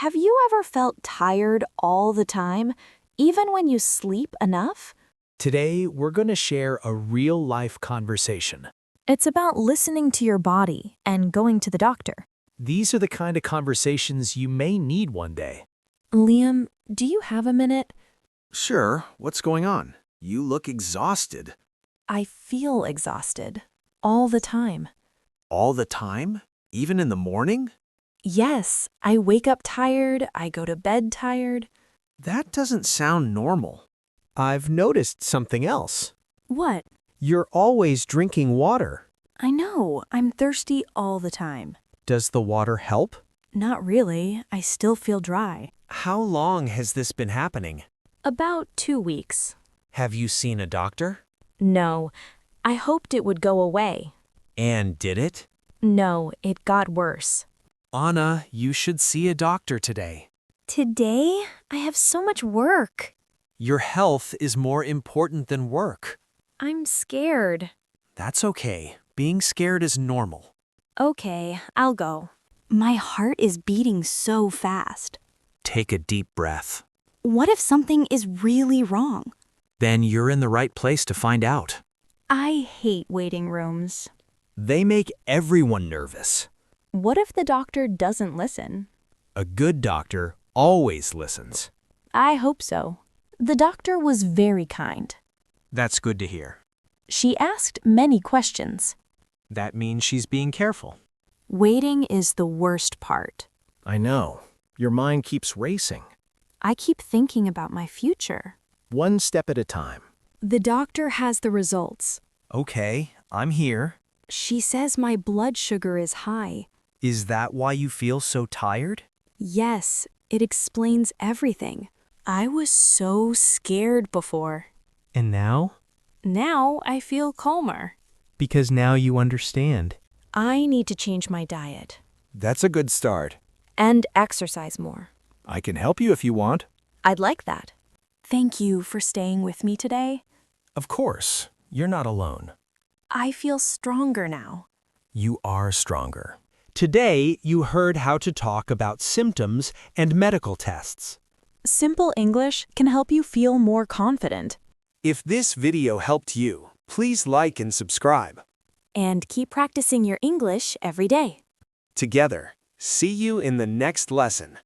Have you ever felt tired all the time, even when you sleep enough? Today, we're going to share a real-life conversation. It's about listening to your body and going to the doctor. These are the kind of conversations you may need one day. Liam, do you have a minute? Sure, what's going on? You look exhausted. I feel exhausted. All the time. All the time? Even in the morning? Yes, I wake up tired, I go to bed tired. That doesn't sound normal. I've noticed something else. What? You're always drinking water. I know, I'm thirsty all the time. Does the water help? Not really, I still feel dry. How long has this been happening? About 2 weeks. Have you seen a doctor? No, I hoped it would go away. And did it? No, it got worse. Anna, you should see a doctor today. Today, I have so much work. Your health is more important than work. I'm scared. That's okay. Being scared is normal. Okay, I'll go. My heart is beating so fast. Take a deep breath. What if something is really wrong? Then you're in the right place to find out. I hate waiting rooms. They make everyone nervous. What if the doctor doesn't listen? A good doctor always listens. I hope so. The doctor was very kind. That's good to hear. She asked many questions. That means she's being careful. Waiting is the worst part. I know. Your mind keeps racing. I keep thinking about my future. One step at a time. The doctor has the results. Okay, I'm here. She says my blood sugar is high. Is that why you feel so tired? Yes, it explains everything. I was so scared before. And now? Now I feel calmer. Because now you understand. I need to change my diet. That's a good start. And exercise more. I can help you if you want. I'd like that. Thank you for staying with me today. Of course, you're not alone. I feel stronger now. You are stronger. Today, you heard how to talk about symptoms and medical tests. Simple English can help you feel more confident. If this video helped you, please like and subscribe. And keep practicing your English every day. Together, see you in the next lesson.